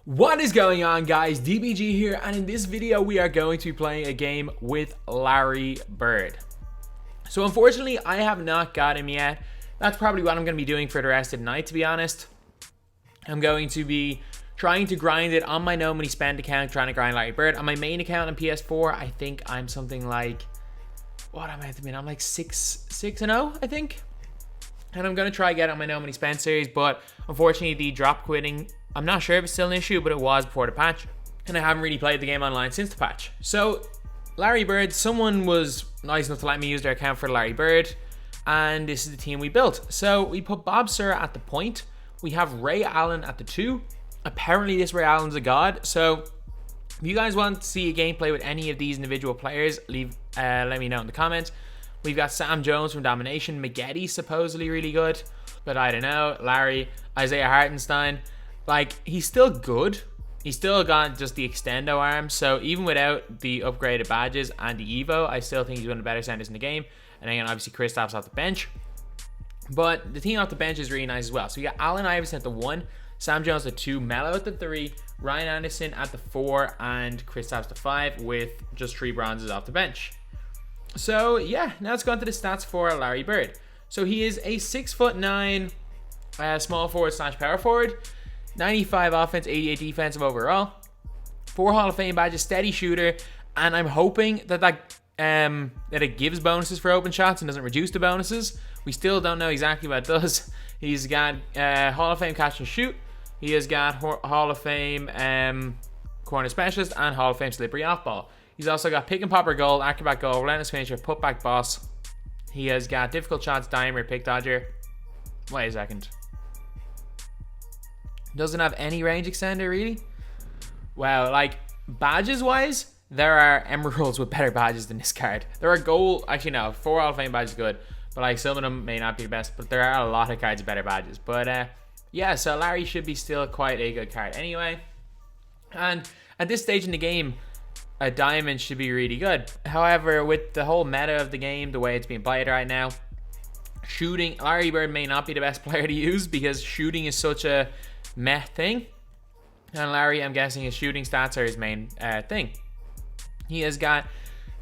What is going on, guys? DBG here, and in this video we are going to be playing a game with Larry Bird. So unfortunately I have not got him yet. That's probably what I'm going to be doing for the rest of the night, to be honest. I'm going to be trying to grind it on my no money spend account, trying to grind Larry Bird. On my main account on PS4, I think I'm something like, what am I at the minute? I'm like 6-0, I think. And I'm going to try get on my no money spend series, but unfortunately the drop quitting, I'm not sure if it's still an issue, but it was before the patch. And I haven't really played the game online since the patch. So, Larry Bird, someone was nice enough to let me use their account for Larry Bird. And this is the team we built. So, we put Bob Sir at the point. We have Ray Allen at the 2. Apparently, this Ray Allen's a god. So, if you guys want to see a gameplay with any of these individual players, let me know in the comments. We've got Sam Jones from Domination. Maggette supposedly really good. But I don't know. Larry, Isaiah Hartenstein. Like, he's still good. He's still got just the extendo arm. So even without the upgraded badges and the Evo, I still think he's one of the better centers in the game. And then obviously Kristaps off the bench. But the team off the bench is really nice as well. So we got Allen Iverson at the 1, Sam Jones at the 2, Melo at the 3, Ryan Anderson at the 4, and Kristaps at the 5 with just 3 bronzes off the bench. So yeah, now let's go into the stats for Larry Bird. So he is a 6'9" small forward / power forward. 95 offense, 88 defensive overall. 4 Hall of Fame badges, steady shooter, and I'm hoping that it gives bonuses for open shots and doesn't reduce the bonuses. We still don't know exactly what it does. He's got Hall of Fame catch and shoot. He has got Hall of Fame corner specialist and Hall of Fame slippery off ball. He's also got pick and popper goal, acrobat goal, relentless finisher, putback boss. He has got difficult shots, dimer, pick dodger. Wait a second. Doesn't have any range extender, really? Wow, like, badges-wise, there are emeralds with better badges than this card. There are gold, actually no, 4 Hall of Fame badges good, but like some of them may not be the best, but there are a lot of cards with better badges. But yeah, so Larry should be still quite a good card anyway. And at this stage in the game, a diamond should be really good. However, with the whole meta of the game, the way it's being played right now, shooting, Larry Bird may not be the best player to use because shooting is such a meh thing. And Larry, I'm guessing his shooting stats are his main thing. He has got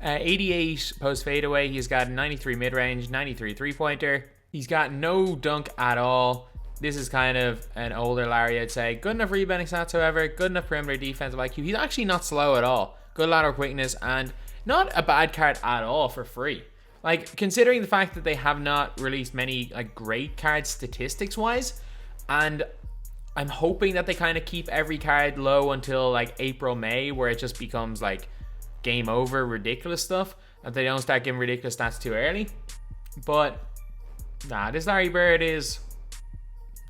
88 post fadeaway. He's got 93 mid-range, 93 three-pointer. He's got no dunk at all. This is kind of an older Larry, I'd say. Good enough rebounding stats, however. Good enough perimeter defensive IQ. He's actually not slow at all. Good lateral quickness and not a bad card at all for free. Like, considering the fact that they have not released many like great cards statistics-wise, and I'm hoping that they kind of keep every card low until like April, May, where it just becomes like game over, ridiculous stuff, that they don't start giving ridiculous stats too early. But nah, this Larry Bird is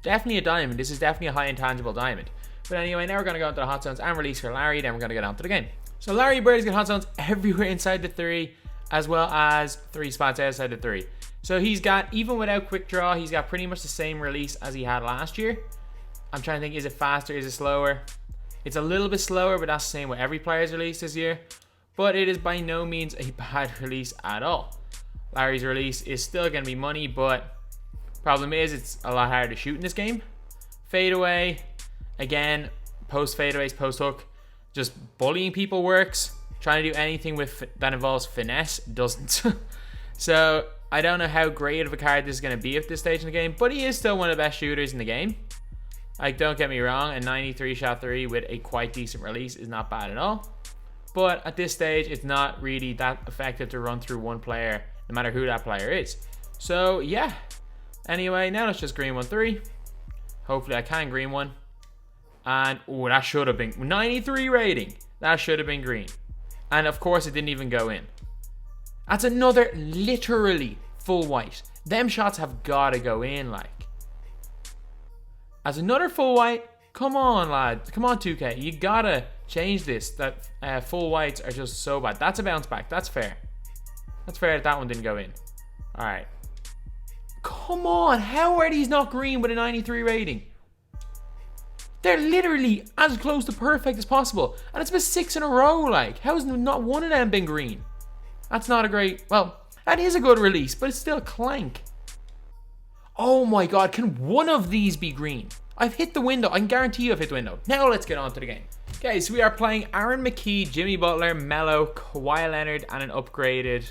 definitely a diamond. This is definitely a high intangible diamond. But anyway, now we're going to go into the hot zones and release for Larry, then we're going to get on to the game. So Larry Bird has got hot zones everywhere inside the 3, as well as 3 spots outside the 3. So he's got, even without quick draw, he's got pretty much the same release as he had last year. I'm trying to think, is it faster, is it slower? It's a little bit slower, but that's the same with every player's release this year. But it is by no means a bad release at all. Larry's release is still going to be money, but problem is it's a lot harder to shoot in this game. Fadeaway, again, post fadeaways, post hook. Just bullying people works. Trying to do anything that involves finesse doesn't. So I don't know how great of a card this is going to be at this stage in the game, but he is still one of the best shooters in the game. Like, don't get me wrong, a 93 shot 3 with a quite decent release is not bad at all. But at this stage, it's not really that effective to run through one player, no matter who that player is. So yeah. Anyway, now let's just green 1-3. Hopefully I can green one. And, oh, that should have been 93 rating. That should have been green. And of course, it didn't even go in. That's another literally full white. Them shots have got to go in, like. As another full white, come on, lad. Come on, 2K. You got to change this. That full whites are just so bad. That's a bounce back. That's fair. That's fair that one didn't go in. All right. Come on. How are these not green with a 93 rating? They're literally as close to perfect as possible. And it's been 6 in a row, like. How has not one of them been green? That's not a great... Well, that is a good release, but it's still clank. Oh my god, can one of these be green? I've hit the window. I can guarantee you I've hit the window. Now let's get on to the game. Okay, so we are playing Aaron McKee, Jimmy Butler, Melo, Kawhi Leonard, and an upgraded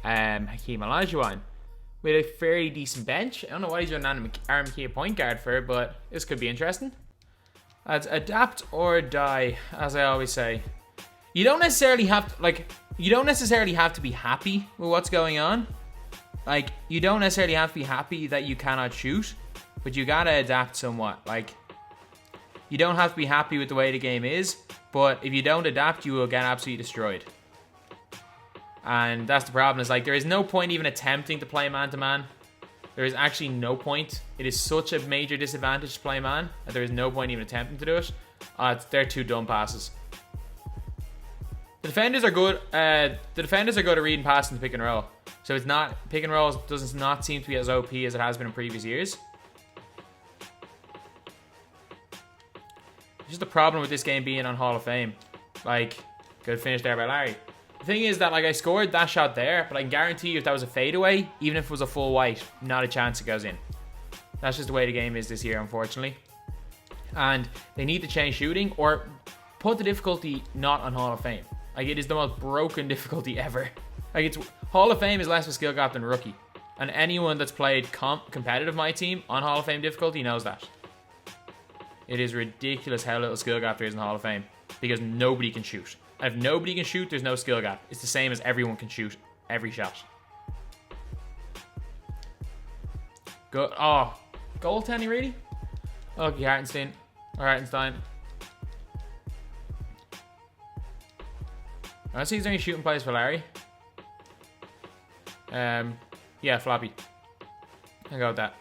Hakeem Olajuwon with a fairly decent bench. I don't know what he's doing Aaron McKee a point guard for, but this could be interesting. Let's adapt or die, as I always say. You don't necessarily have to be happy with what's going on. Like, you don't necessarily have to be happy that you cannot shoot, but you gotta adapt somewhat. Like, you don't have to be happy with the way the game is, but if you don't adapt, you will get absolutely destroyed. And that's the problem. Is like, there is no point even attempting to play man-to-man. There is actually no point. It is such a major disadvantage to play man that there is no point even attempting to do it. They're two dumb passes. The defenders are good. The defenders are good at reading passes into pick and roll. So it's not, pick and roll does not seem to be as OP as it has been in previous years. It's just the problem with this game being on Hall of Fame. Like, good finish there by Larry. The thing is that, like, I scored that shot there, but I can guarantee you if that was a fadeaway, even if it was a full white, not a chance it goes in. That's just the way the game is this year, unfortunately. And they need to change shooting or put the difficulty not on Hall of Fame. Like, it is the most broken difficulty ever. Like, it's Hall of Fame is less of a skill gap than rookie. And anyone that's played competitive MyTEAM on Hall of Fame difficulty knows that. It is ridiculous how little skill gap there is in the Hall of Fame. Because nobody can shoot. And if nobody can shoot, there's no skill gap. It's the same as everyone can shoot every shot. Good. Oh, goaltending, really? Okay, Hartenstein. Or Hartenstein. I see, is there any shooting plays for Larry? Yeah, floppy. I'll go with that.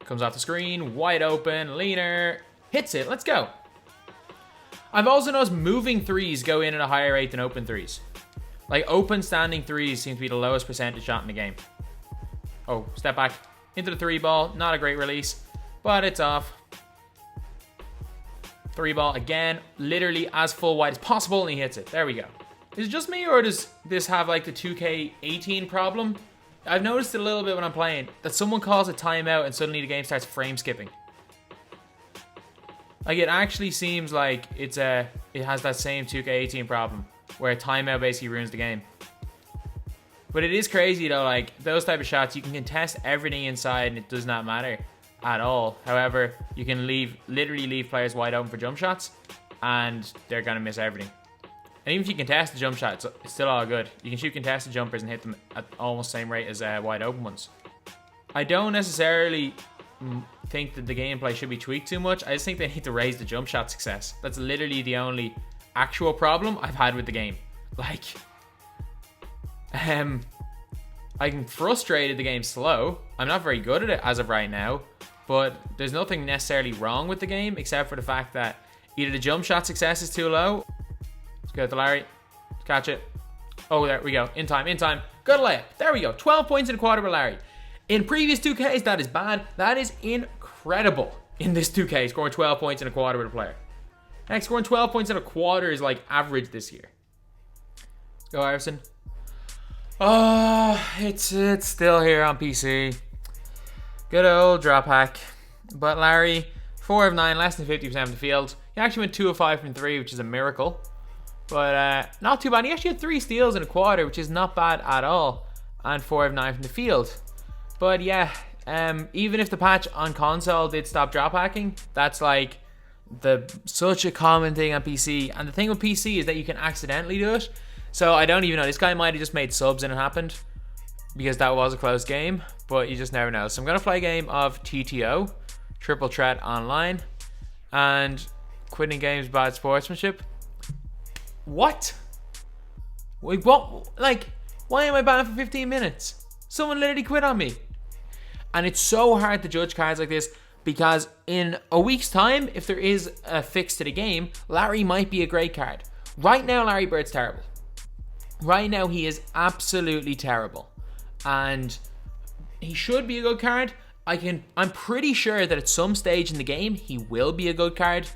Comes off the screen, wide open, leaner, hits it, let's go. I've also noticed moving threes go in at a higher rate than open threes. Like, open standing threes seem to be the lowest percentage shot in the game. Oh, step back into the three ball, not a great release, but it's off. Three ball again, literally as full wide as possible, and he hits it. There we go. Is it just me, or does this have like the 2K18 problem? I've noticed it a little bit when I'm playing, that someone calls a timeout and suddenly the game starts frame skipping. Like, it actually seems like it has that same 2K18 problem, where a timeout basically ruins the game. But it is crazy though, like, those type of shots, you can contest everything inside and it does not matter at all. However, you can literally leave players wide open for jump shots, and they're gonna miss everything. And even if you contest the jump shot, it's still all good. You can shoot contested jumpers and hit them at almost the same rate as wide open ones. I don't necessarily think that the gameplay should be tweaked too much. I just think they need to raise the jump shot success. That's literally the only actual problem I've had with the game. Like, I'm frustrated the game's slow. I'm not very good at it as of right now, but there's nothing necessarily wrong with the game except for the fact that either the jump shot success is too low. Let's go to Larry. Catch it. Oh, there we go. In time, in time. Good layup. There we go. 12 points in a quarter with Larry. In previous 2Ks, that is bad. That is incredible in this 2K, scoring 12 points in a quarter with a player. Heck, scoring 12 points in a quarter is like average this year. Go, Iverson. Oh, it's still here on PC. Good old drop hack. But Larry, 4 of 9, less than 50% of the field. He actually went 2 of 5 from 3, which is a miracle. But not too bad. He actually had 3 steals in a quarter, which is not bad at all. And 4 of 9 from the field. But yeah, even if the patch on console did stop drop hacking, that's like such a common thing on PC. And the thing with PC is that you can accidentally do it. So I don't even know. This guy might have just made subs and it happened, because that was a close game. But you just never know. So I'm going to play a game of TTO, Triple Threat Online. And quitting games, bad sportsmanship. What? Wait, what? Like, why am I banned for 15 minutes? Someone literally quit on me. And it's so hard to judge cards like this, because in a week's time, if there is a fix to the game, Larry might be a great card. Right now, Larry Bird's terrible. Right now, he is absolutely terrible. And he should be a good card. I'm pretty sure that at some stage in the game, he will be a good card.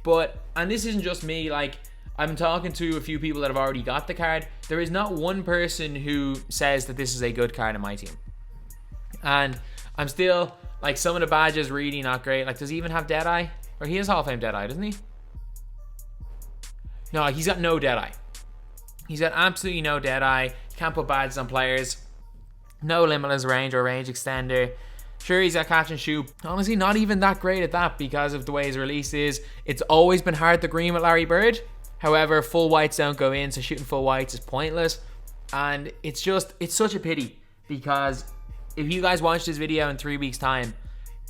But, and this isn't just me, like, I'm talking to a few people that have already got the card. There is not one person who says that this is a good card in my team. And I'm still Like, some of the badges really not great. Like, does he even have Deadeye? Or he has Hall of Fame Deadeye, doesn't he? No, he's got no Deadeye. He's got absolutely no Deadeye. Can't put badges on players. No limitless range or range extender. Sure, he's got catch and shoot. Honestly, not even that great at that because of the way his release is. It's always been hard to green with Larry Bird. However, full whites don't go in, so shooting full whites is pointless. And it's such a pity because if you guys watch this video in 3 weeks' time,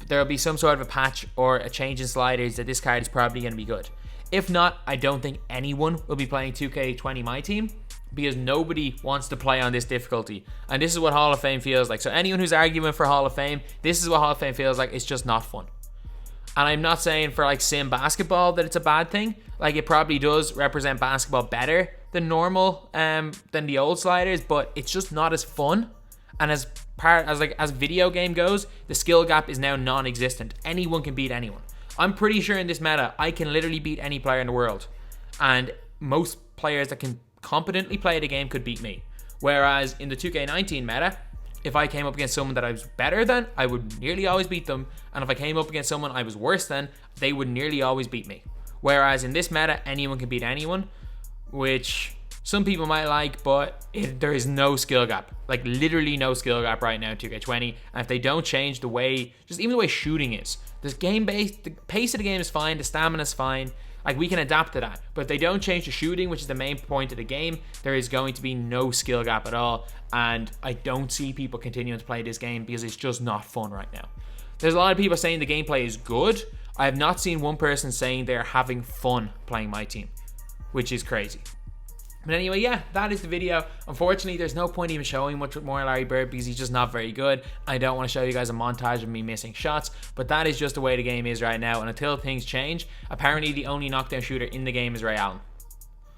there'll be some sort of a patch or a change in sliders that this card is probably going to be good. If not, I don't think anyone will be playing 2K20 MyTEAM because nobody wants to play on this difficulty. And this is what Hall of Fame feels like. So anyone who's arguing for Hall of Fame, this is what Hall of Fame feels like. It's just not fun. And I'm not saying for like sim basketball that it's a bad thing. Like, it probably does represent basketball better than normal, than the old sliders, but it's just not as fun. And as video game goes, the skill gap is now non-existent. Anyone can beat anyone. I'm pretty sure in this meta, I can literally beat any player in the world. And most players that can competently play the game could beat me. Whereas in the 2K19 meta, if I came up against someone that I was better than, I would nearly always beat them. And if I came up against someone I was worse than, they would nearly always beat me. Whereas in this meta, anyone can beat anyone, which some people might like, but there is no skill gap. Like, literally no skill gap right now in 2K20. And if they don't change the way, just even the way shooting is, the pace of the game is fine, the stamina is fine. Like, we can adapt to that. But if they don't change the shooting, which is the main point of the game, there is going to be no skill gap at all. And I don't see people continuing to play this game because it's just not fun right now. There's a lot of people saying the gameplay is good. I have not seen one person saying they're having fun playing MyTEAM, which is crazy. But anyway, yeah, that is the video. Unfortunately, there's no point even showing much more Larry Bird because he's just not very good. I don't want to show you guys a montage of me missing shots, but that is just the way the game is right now. And until things change, apparently the only knockdown shooter in the game is Ray Allen.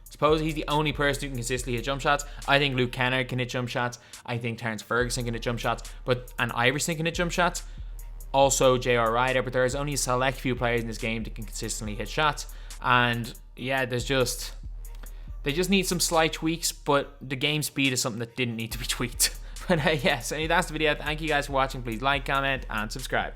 Suppose he's the only person who can consistently hit jump shots. I think Luke Kennard can hit jump shots. I think Terrence Ferguson can hit jump shots, and Iverson can hit jump shots. Also J.R. Ryder, but there is only a select few players in this game that can consistently hit shots. And yeah, they just need some slight tweaks, but the game speed is something that didn't need to be tweaked. But yeah, so that's the video. Thank you guys for watching. Please like, comment, and subscribe.